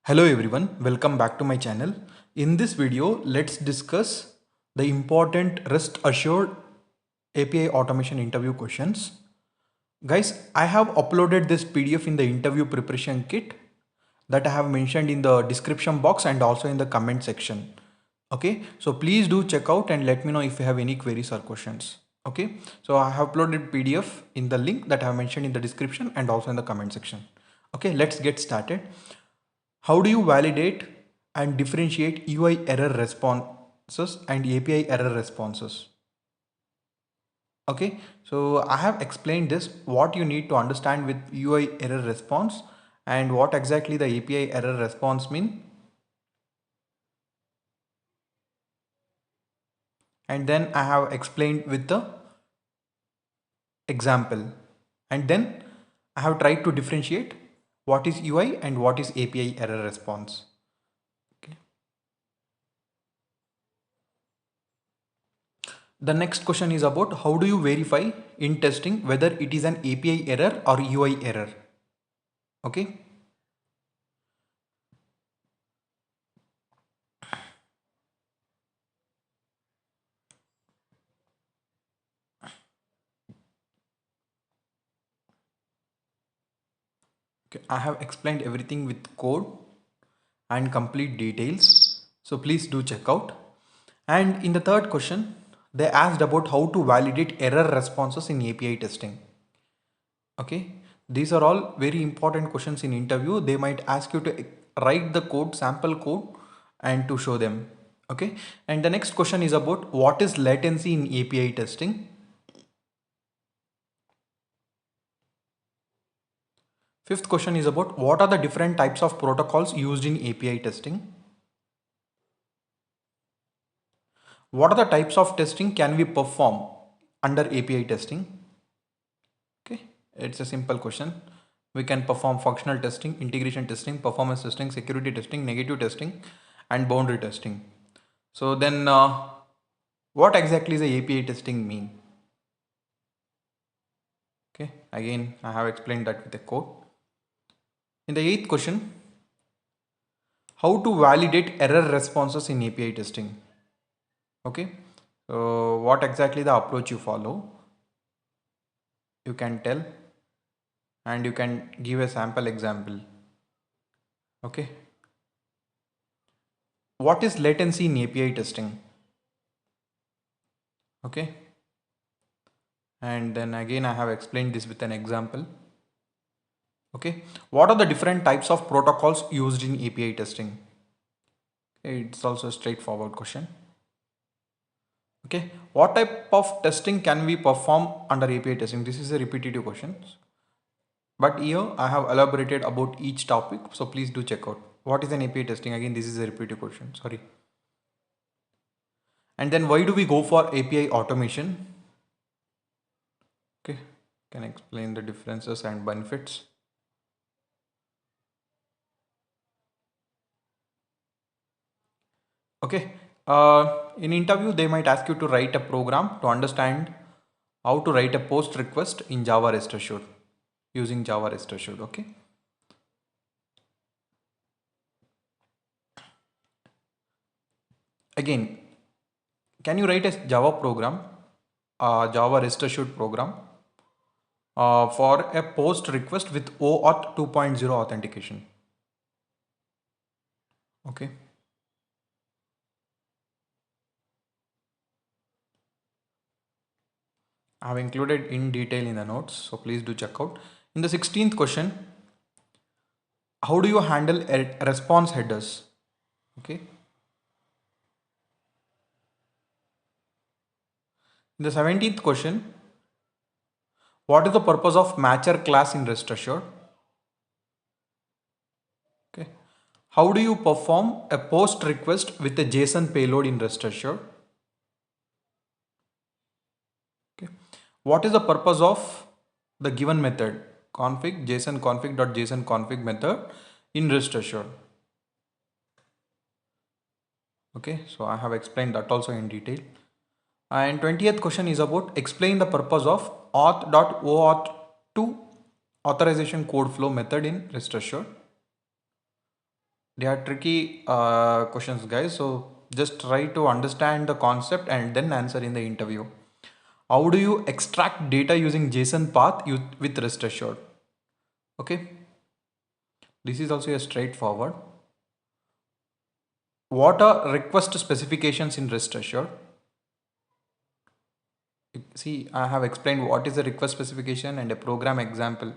Hello everyone, welcome back to my channel. In this video, let's discuss the important rest assured API automation interview questions. Guys, I have uploaded this PDF in the interview preparation kit that I have mentioned in the description box and also in the comment section. Okay, so please do check out and let me know if you have any queries or questions. Okay, so I have uploaded PDF in the link that I have mentioned in the description and also in the comment section. Okay, let's get started. How do you validate and differentiate UI error responses and API error responses? Okay, so I have explained this, what you need to understand with UI error response and what exactly the API error response mean. And then I have explained with the example. And then I have tried to differentiate what is UI and what is API error response. Okay. The next question is about how do you verify in testing whether it is an API error or UI error. Okay. Okay, I have explained everything with code and complete details. So please do check out. And in the third question, they asked about how to validate error responses in API testing. Okay, these are all very important questions in interview. They might ask you to write the code, sample code, and to show them. Okay, and the next question is about what is latency in API testing. Fifth question is about what are the different types of protocols used in API testing. What are the types of testing can we perform under API testing? Okay, it's a simple question. We can perform functional testing, integration testing, performance testing, security testing, negative testing, and boundary testing. So then what exactly is the API testing mean? Okay, again, I have explained that with the code. In the eighth question, how to validate error responses in API testing? Okay, so what exactly the approach you follow? You can tell and you can give a sample example. Okay, what is latency in API testing? Okay, and then again I have explained this with an example. Okay, what are the different types of protocols used in API testing? Okay, it's also a straightforward question. Okay, what type of testing can we perform under API testing? This is a repetitive question, but here I have elaborated about each topic, so please do check out. What is an API testing? Again, this is a repetitive question, sorry. And then why do we go for API automation? Okay, can explain the differences and benefits. Okay, in interview they might ask you to write a program to understand how to write a post request in Java REST Assured using Java REST Assured. Okay. Again, can you write a Java program, Java REST Assured program for a post request with OAuth 2.0 authentication? Okay. I have included in detail in the notes, so please do check out. In the 16th question, how do you handle response headers? Okay. In the 17th question, what is the purpose of matcher class in REST Assured? Okay. How do you perform a post request with a JSON payload in REST Assured? Okay. What is the purpose of the given method config JSON config.json config method in REST Assured? Okay, so I have explained that also in detail. And 20th question is about explain the purpose of auth.oauth2 authorization code flow method in REST Assured. They are tricky questions, guys. So just try to understand the concept and then answer in the interview. How do you extract data using JSON path with rest assured? Okay, this is also a straightforward. What are request specifications in rest assured? See, I have explained what is a request specification and a programming example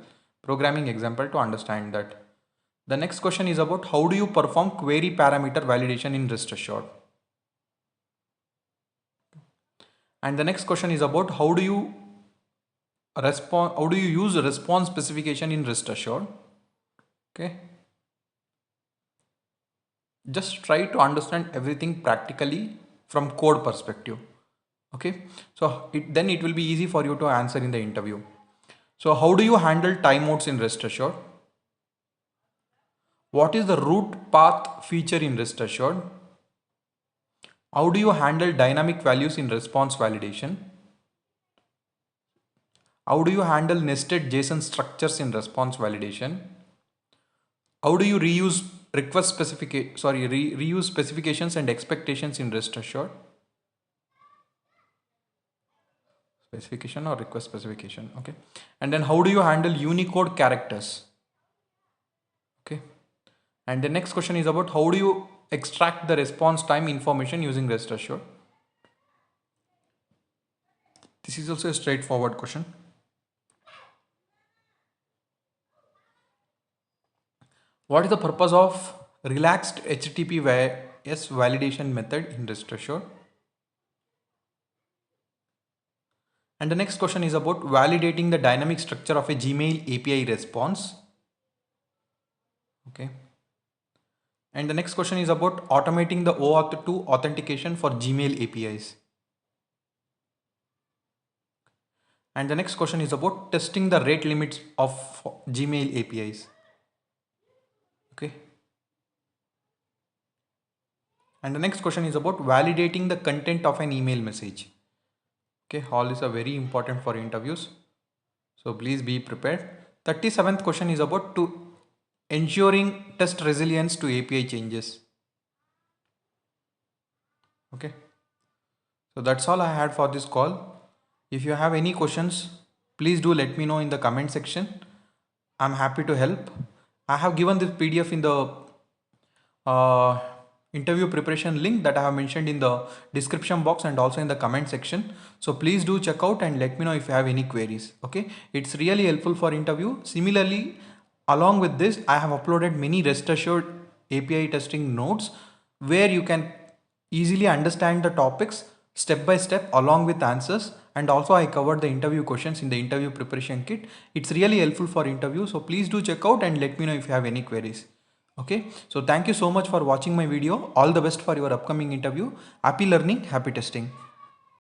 to understand that. The next question is about how do you perform query parameter validation in rest assured? And the next question is about how do you use response specification in rest assured? Okay. Just try to understand everything practically from code perspective. Okay. So then it will be easy for you to answer in the interview. So how do you handle timeouts in rest assured? What is the root path feature in rest assured? How do you handle dynamic values in response validation? How do you handle nested JSON structures in response validation? How do you reuse reuse specifications and expectations in rest assured? Specification or request specification. Okay. And then how do you handle Unicode characters? Okay. And the next question is about how do you extract the response time information using rest assured? This is also a straightforward question. What is the purpose of relaxed HTTPS validation method in rest assured? And the next question is about validating the dynamic structure of a Gmail API response. Okay. And the next question is about automating the OAuth 2 authentication for Gmail APIs. And the next question is about testing the rate limits of Gmail APIs. Okay. And the next question is about validating the content of an email message. Okay, all these are very important for interviews. So please be prepared. 37th question is about to ensuring test resilience to API changes. Okay. So that's all I had for this call. If you have any questions, please do let me know in the comment section. I'm happy to help. I have given this PDF in the interview preparation link that I have mentioned in the description box and also in the comment section. So please do check out and let me know if you have any queries. Okay, it's really helpful for interview. Similarly, along with this, I have uploaded many rest assured API testing notes where you can easily understand the topics step by step along with answers, and also I covered the interview questions in the interview preparation kit. It's really helpful for interview, so please do check out and let me know if you have any queries. Okay, so thank you so much for watching my video. All the best for your upcoming interview. Happy learning, happy testing.